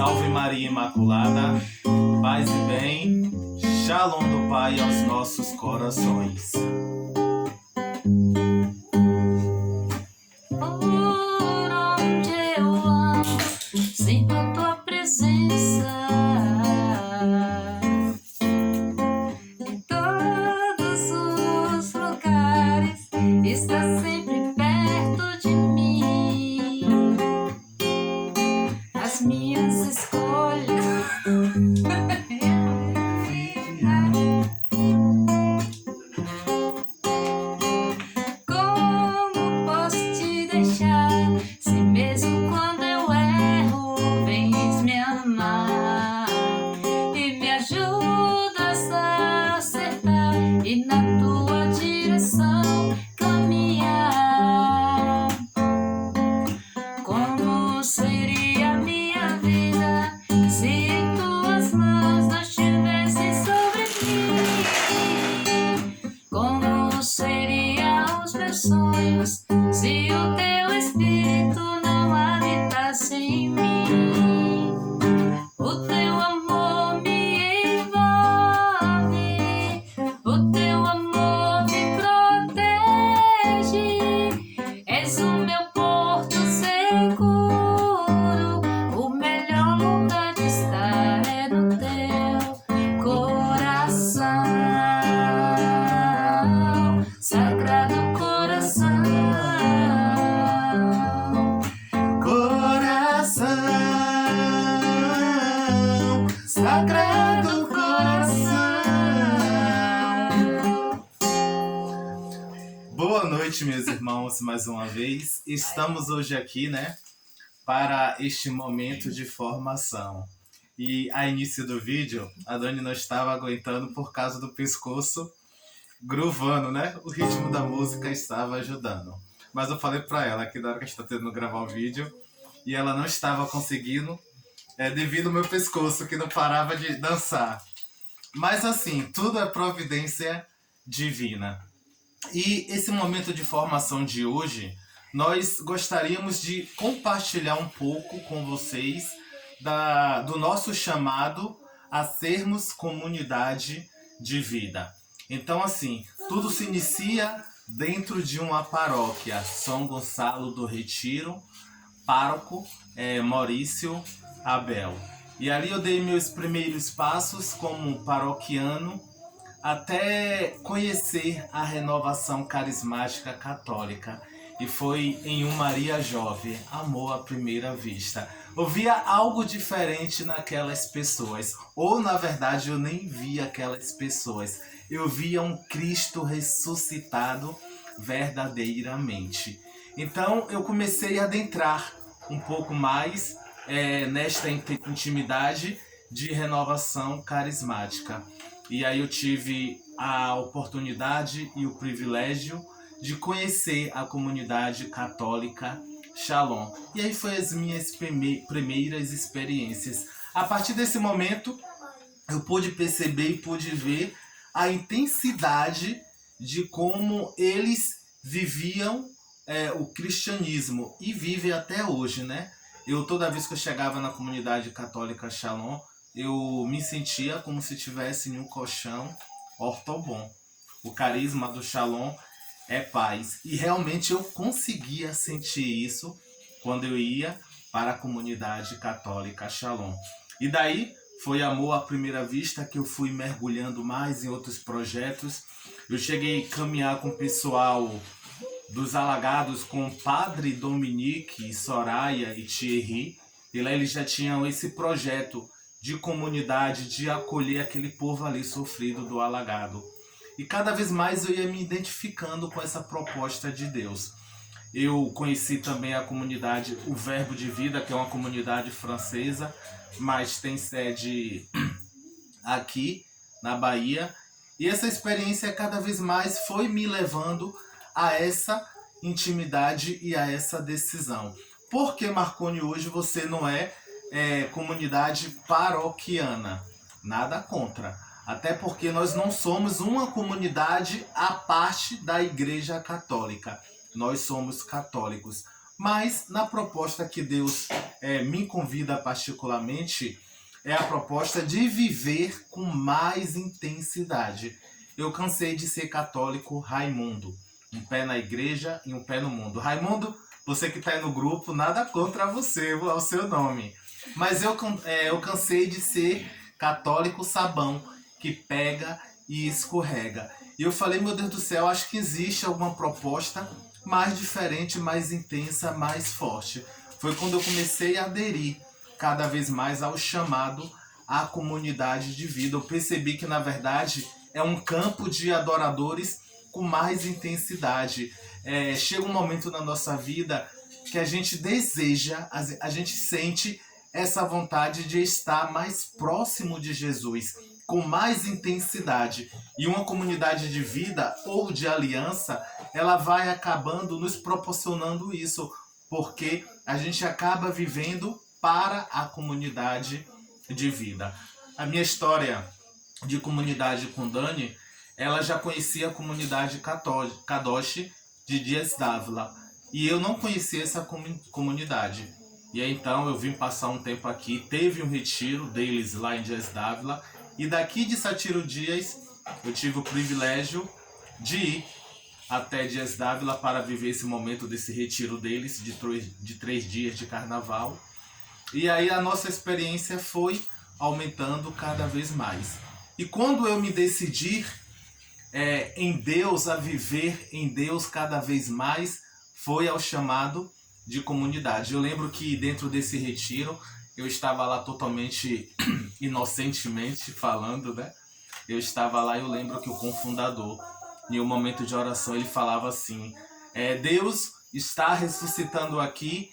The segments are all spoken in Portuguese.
Salve Maria Imaculada, paz e bem, Shalom do Pai aos nossos corações. Por onde eu ando, sinto a tua presença. Em todos os lugares, está sempre perto de mim. As minhas escolhas. Como posso te deixar, se mesmo quando eu erro, vens me amar e me ajudas a acertar e na tua direção caminhar. Como seria a minha vida se em tuas mãos não estivessem sobre mim? Como seriam os meus sonhos se o teu Espírito não habitasse em mim? O teu amor me envolve, o teu amor me protege. És o meu porto seguro, o melhor lugar de estar é no teu coração. Sagrado coração, Sagrado Coração. Boa noite, meus irmãos, mais uma vez. Estamos hoje aqui, para este momento de formação. E a início do vídeo, a Dani não estava aguentando por causa do pescoço groovando, O ritmo da música estava ajudando. Mas eu falei para ela que na hora que a gente está tentando gravar o vídeo, e ela não estava conseguindo, devido ao meu pescoço que não parava de dançar. Mas assim, tudo é providência divina. E esse momento de formação de hoje, nós gostaríamos de compartilhar um pouco com vocês do nosso chamado a sermos comunidade de vida. Então assim, tudo se inicia dentro de uma paróquia, São Gonçalo do Retiro, pároco Maurício Abel. E ali eu dei meus primeiros passos como paroquiano até conhecer a renovação carismática católica. E foi em um Maria Jovem, amor à primeira vista. Eu via algo diferente naquelas pessoas. Ou, na verdade, eu nem via aquelas pessoas. Eu via um Cristo ressuscitado verdadeiramente. Então, eu comecei a adentrar um pouco mais nesta intimidade de renovação carismática. E aí eu tive a oportunidade e o privilégio de conhecer a comunidade católica Shalom. E aí foi as minhas primeiras experiências. A partir desse momento, eu pude perceber e pude ver a intensidade de como eles viviam o cristianismo e vivem até hoje, Eu, toda vez que eu chegava na comunidade católica Shalom, eu me sentia como se estivesse em um colchão ortobom. O carisma do Shalom é paz. E realmente eu conseguia sentir isso quando eu ia para a comunidade católica Shalom. E daí foi amor à primeira vista que eu fui mergulhando mais em outros projetos. Eu cheguei a caminhar com o pessoal dos Alagados, com o Padre Dominique, Soraya e Thierry. E lá eles já tinham esse projeto de comunidade, de acolher aquele povo ali sofrido do alagado. E cada vez mais eu ia me identificando com essa proposta de Deus. Eu conheci também a comunidade O Verbo de Vida, que é uma comunidade francesa, mas tem sede aqui na Bahia. E essa experiência cada vez mais foi me levando a essa intimidade e a essa decisão. Por que, Marconi, hoje você não é comunidade paroquiana? Nada contra. Até porque nós não somos uma comunidade à parte da Igreja Católica. Nós somos católicos. Mas na proposta que Deus me convida particularmente é a proposta de viver com mais intensidade. Eu cansei de ser católico Raimundo. Um pé na igreja e um pé no mundo. Raimundo, você que está aí no grupo, nada contra você, ao seu nome. Mas eu cansei de ser católico sabão, que pega e escorrega. E eu falei, meu Deus do céu, acho que existe alguma proposta mais diferente, mais intensa, mais forte. Foi quando eu comecei a aderir cada vez mais ao chamado à comunidade de vida. Eu percebi que, na verdade, é um campo de adoradores com mais intensidade. Chega um momento na nossa vida que a gente deseja, a gente sente essa vontade de estar mais próximo de Jesus, com mais intensidade. E uma comunidade de vida ou de aliança, ela vai acabando nos proporcionando isso, porque a gente acaba vivendo para a comunidade de vida. A minha história de comunidade com Dani, ela já conhecia a comunidade Kadosh de Dias Dávila, e eu não conhecia essa comunidade. E aí, então eu vim passar um tempo aqui, teve um retiro deles lá em Dias Dávila, e daqui de Satiro Dias eu tive o privilégio de ir até Dias Dávila para viver esse momento desse retiro deles de 3 dias de carnaval. E aí a nossa experiência foi aumentando cada vez mais. E quando eu me decidi em Deus, a viver em Deus cada vez mais, foi ao chamado de comunidade. Eu lembro que dentro desse retiro, eu estava lá totalmente inocentemente falando, né? Eu estava lá e eu lembro que o confundador, em um momento de oração, ele falava assim, Deus está ressuscitando aqui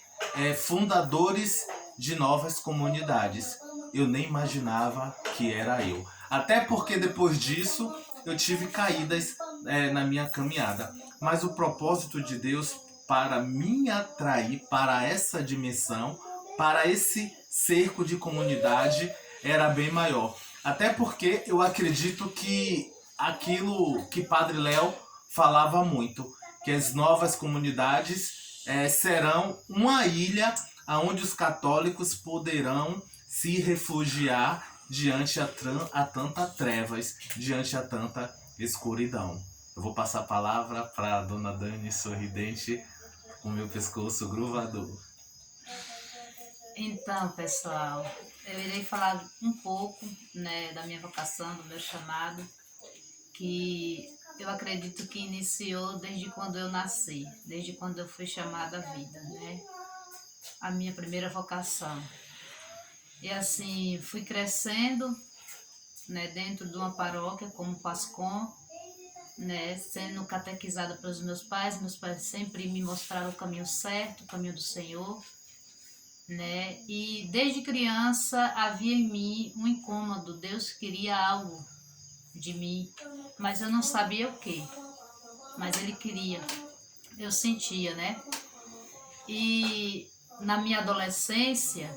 fundadores de novas comunidades. Eu nem imaginava que era eu. Até porque depois disso, eu tive caídas na minha caminhada. Mas o propósito de Deus para me atrair para essa dimensão, para esse cerco de comunidade, era bem maior. Até porque eu acredito que aquilo que Padre Léo falava muito, que as novas comunidades serão uma ilha onde os católicos poderão se refugiar diante a tanta trevas, diante a tanta escuridão. Eu vou passar a palavra para a dona Dani, sorridente, com meu pescoço gruvador. Então, pessoal, eu irei falar um pouco, né, da minha vocação, do meu chamado, que eu acredito que iniciou desde quando eu nasci, desde quando eu fui chamada à vida, né? A minha primeira vocação. E assim, fui crescendo, né, dentro de uma paróquia como Pascom, né, sendo catequizada pelos meus pais sempre me mostraram o caminho certo, o caminho do Senhor, né, e desde criança havia em mim um incômodo, Deus queria algo de mim, mas eu não sabia o que, mas Ele queria, eu sentia, né, e na minha adolescência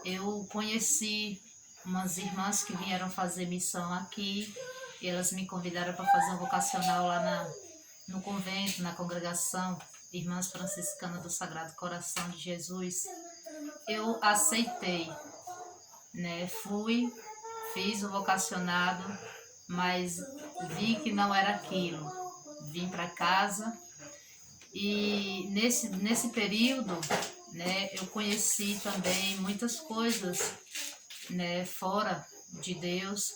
eu conheci umas irmãs que vieram fazer missão aqui. E elas me convidaram para fazer um vocacional lá no convento, na congregação Irmãs Franciscanas do Sagrado Coração de Jesus. Eu aceitei, né? Fiz o vocacionado, mas vi que não era aquilo. Vim para casa e nesse período, né, eu conheci também muitas coisas, né, fora de Deus,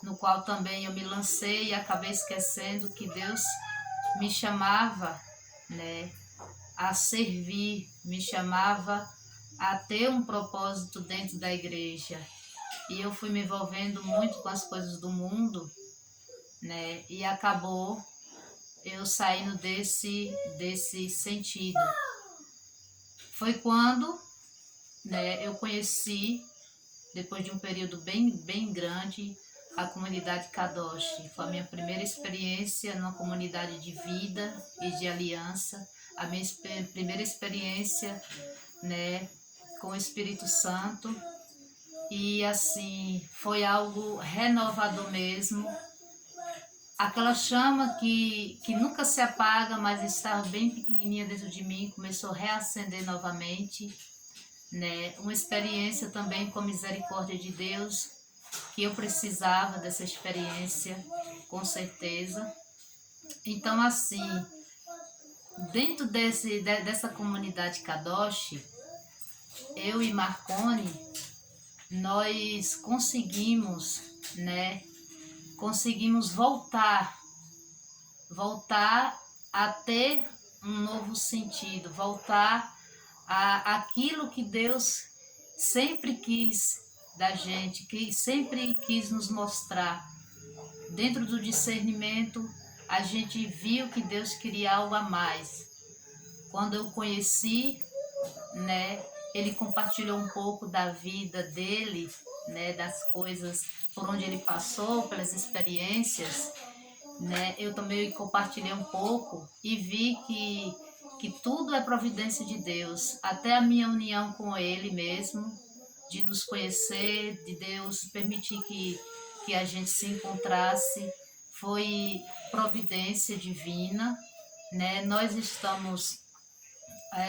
no qual também eu me lancei e acabei esquecendo que Deus me chamava, né, a servir, me chamava a ter um propósito dentro da igreja. E eu fui me envolvendo muito com as coisas do mundo, né, e acabou eu saindo desse sentido. Foi quando, né, eu conheci, depois de um período bem grande, a comunidade Kadosh. Foi a minha primeira experiência numa comunidade de vida e de aliança, a minha primeira experiência, né, com o Espírito Santo. E assim, foi algo renovador mesmo. Aquela chama que nunca se apaga, mas estava bem pequenininha dentro de mim, começou a reacender novamente. né? Uma experiência também com a misericórdia de Deus, que eu precisava dessa experiência, com certeza. Então, assim, dentro dessa comunidade Kadosh, eu e Marconi, nós conseguimos, né? Conseguimos voltar a ter um novo sentido, voltar a aquilo que Deus sempre quis da gente, que sempre quis nos mostrar. Dentro do discernimento, a gente viu que Deus queria algo a mais. Quando eu conheci, né, ele compartilhou um pouco da vida dele, né, das coisas por onde ele passou, pelas experiências, né? Eu também compartilhei um pouco e vi que tudo é providência de Deus, até a minha união com ele mesmo, de nos conhecer, de Deus permitir que a gente se encontrasse, foi providência divina, né? Nós estamos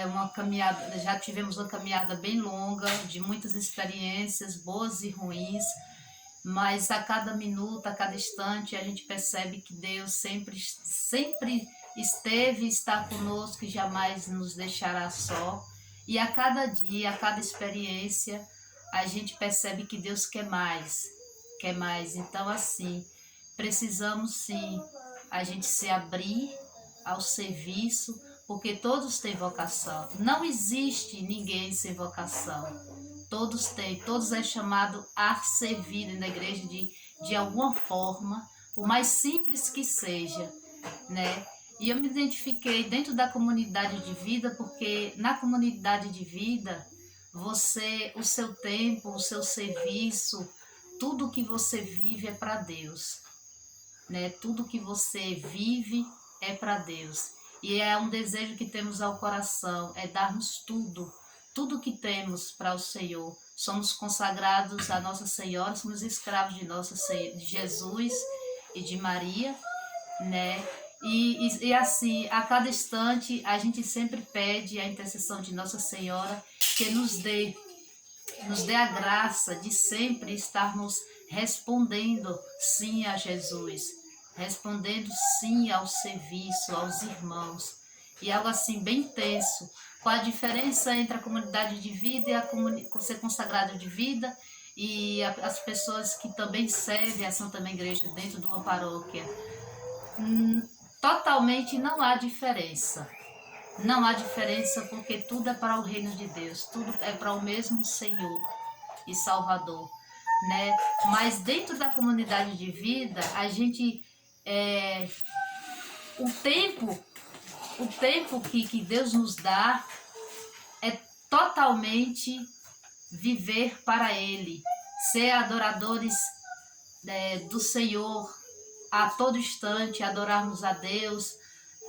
uma caminhada, já tivemos uma caminhada bem longa, de muitas experiências boas e ruins, mas a cada minuto, a cada instante, a gente percebe que Deus sempre esteve e está conosco e jamais nos deixará só. E a cada dia, a cada experiência, a gente percebe que Deus quer mais, quer mais. Então, assim, precisamos sim a gente se abrir ao serviço, porque todos têm vocação. Não existe ninguém sem vocação. Todos têm, todos é chamado a servir na igreja de alguma forma, o mais simples que seja, né? E eu me identifiquei dentro da comunidade de vida, porque na comunidade de vida, o seu tempo, o seu serviço, tudo que você vive é para Deus, né? Tudo que você vive é para Deus. E é um desejo que temos ao coração, é darmos tudo que temos para o Senhor. Somos consagrados a Nossa Senhora, somos escravos de Jesus e de Maria, né? E assim, a cada instante, a gente sempre pede a intercessão de Nossa Senhora que nos dê a graça de sempre estarmos respondendo sim a Jesus, respondendo sim ao serviço, aos irmãos. E algo assim bem intenso. Qual a diferença entre a comunidade de vida e ser consagrado de vida e as pessoas que também servem a Santa Igreja dentro de uma paróquia? Totalmente não há diferença. Não há diferença, porque tudo é para o reino de Deus, tudo é para o mesmo Senhor e Salvador, né? Mas dentro da comunidade de vida, a gente o tempo que Deus nos dá é totalmente viver para Ele, ser adoradores do Senhor a todo instante, adorarmos a Deus,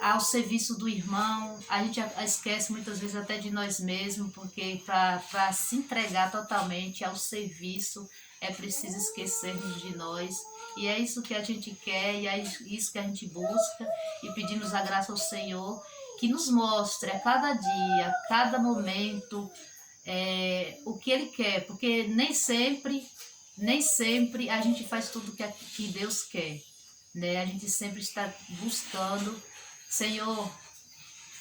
ao serviço do irmão. A gente esquece muitas vezes até de nós mesmos, porque para se entregar totalmente ao serviço é preciso esquecermos de nós. E é isso que a gente quer, e é isso que a gente busca, e pedimos a graça ao Senhor que nos mostre a cada dia, a cada momento, o que Ele quer, porque nem sempre a gente faz tudo que Deus quer, né? A gente sempre está buscando, Senhor,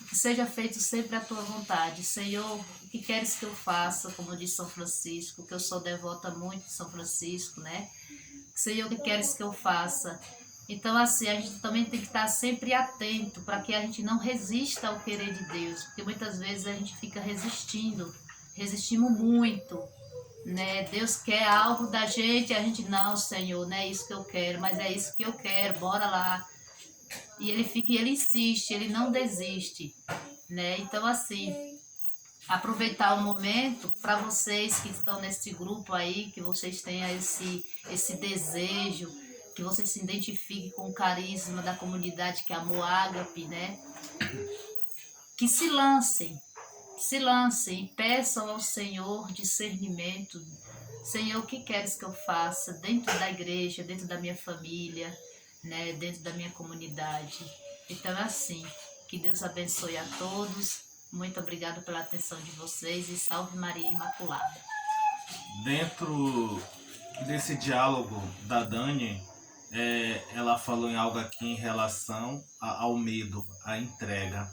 que seja feito sempre a tua vontade. Senhor, o que queres que eu faça, como diz São Francisco, que eu sou devota muito de São Francisco, né? Senhor, o que queres que eu faça? Então, assim, a gente também tem que estar sempre atento para que a gente não resista ao querer de Deus, porque muitas vezes a gente fica resistimos muito, né? Deus quer algo da gente, a gente, não, Senhor, não é isso que eu quero, mas é isso que eu quero, bora lá. E ele insiste, ele não desiste, né? Então, assim, aproveitar o momento para vocês que estão nesse grupo aí, que vocês tenham esse desejo, que vocês se identifiquem com o carisma da comunidade que é a Moágape, né? Que se lancem e peçam ao Senhor discernimento. Senhor, o que queres que eu faça dentro da igreja, dentro da minha família, né, dentro da minha comunidade? Então, assim, que Deus abençoe a todos. Muito obrigada pela atenção de vocês e salve Maria Imaculada. Dentro desse diálogo da Dani, ela falou em algo aqui em relação ao medo, à entrega.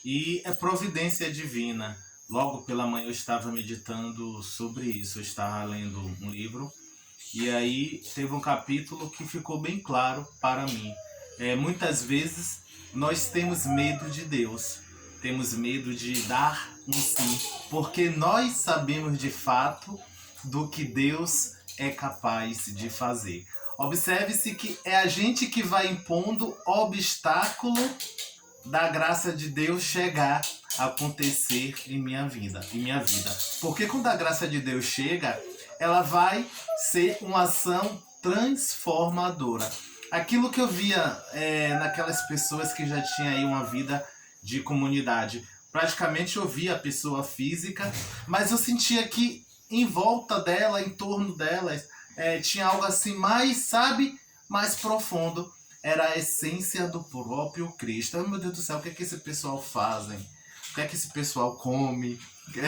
E é providência divina. Logo pela manhã eu estava meditando sobre isso, eu estava lendo um livro e aí teve um capítulo que ficou bem claro para mim. Muitas vezes nós temos medo de Deus, temos medo de dar um sim, porque nós sabemos de fato do que Deus é capaz de fazer. Observe-se que é a gente que vai impondo obstáculo da graça de Deus chegar a acontecer em minha vida. Porque quando a graça de Deus chega, ela vai ser uma ação transformadora. Aquilo que eu via naquelas pessoas que já tinham aí uma vida de comunidade, praticamente eu via a pessoa física, mas eu sentia que em volta dela, em torno delas, tinha algo assim mais, sabe, mais profundo. Era a essência do próprio Cristo. Oh, meu Deus do céu, o que é que esse pessoal fazem? O que é que esse pessoal come? O que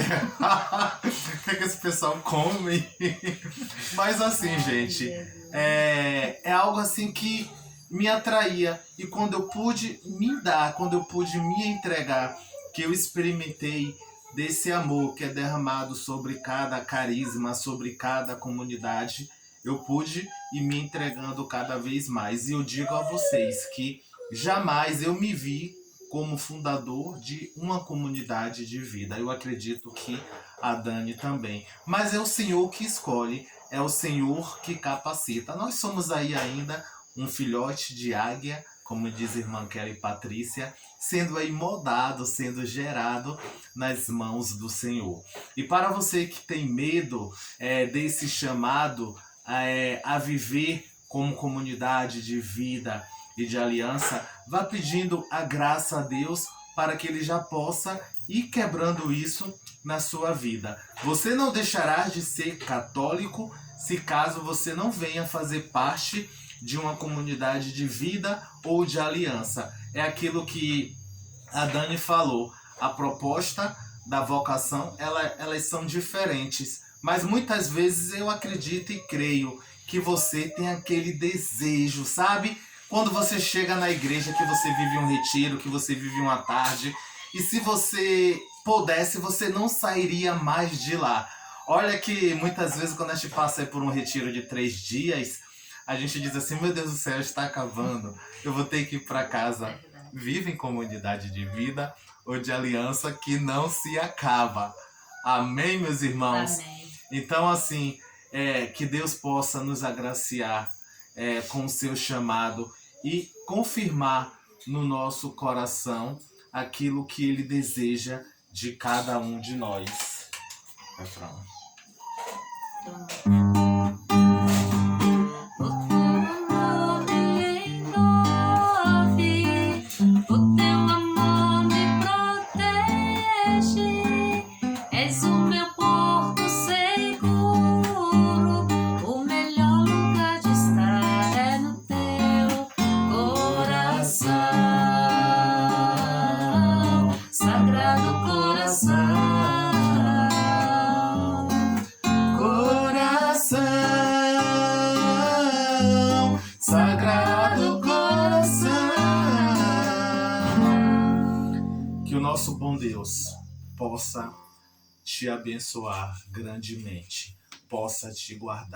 é que esse pessoal come? Mas assim, gente, é algo assim que me atraía. E quando eu pude me dar, quando eu pude me entregar, que eu experimentei desse amor que é derramado sobre cada carisma, sobre cada comunidade, eu pude ir me entregando cada vez mais. E eu digo a vocês que jamais eu me vi como fundador de uma comunidade de vida. Eu acredito que a Dani também. Mas é o Senhor que escolhe, é o Senhor que capacita. Nós somos aí ainda um filhote de águia, como diz a irmã Kelly Patrícia, sendo aí moldado, sendo gerado nas mãos do Senhor. E para você que tem medo desse chamado a viver como comunidade de vida e de aliança, vá pedindo a graça a Deus para que Ele já possa ir quebrando isso na sua vida. Você não deixará de ser católico se caso você não venha fazer parte de uma comunidade de vida ou de aliança. É aquilo que a Dani falou. A proposta da vocação, elas são diferentes. Mas muitas vezes eu acredito e creio que você tem aquele desejo, sabe? Quando você chega na igreja, que você vive um retiro, que você vive uma tarde, e se você pudesse, você não sairia mais de lá. Olha que muitas vezes quando a gente passa por um retiro de 3 dias, a gente diz assim, meu Deus do céu, está acabando, eu vou ter que ir para casa. Vive em comunidade de vida ou de aliança que não se acaba. Amém, meus irmãos? Amém. Então, assim, que Deus possa nos agraciar com o seu chamado e confirmar no nosso coração aquilo que Ele deseja de cada um de nós. Refrão. Sagrado coração, que o nosso bom Deus possa te abençoar grandemente, possa te guardar.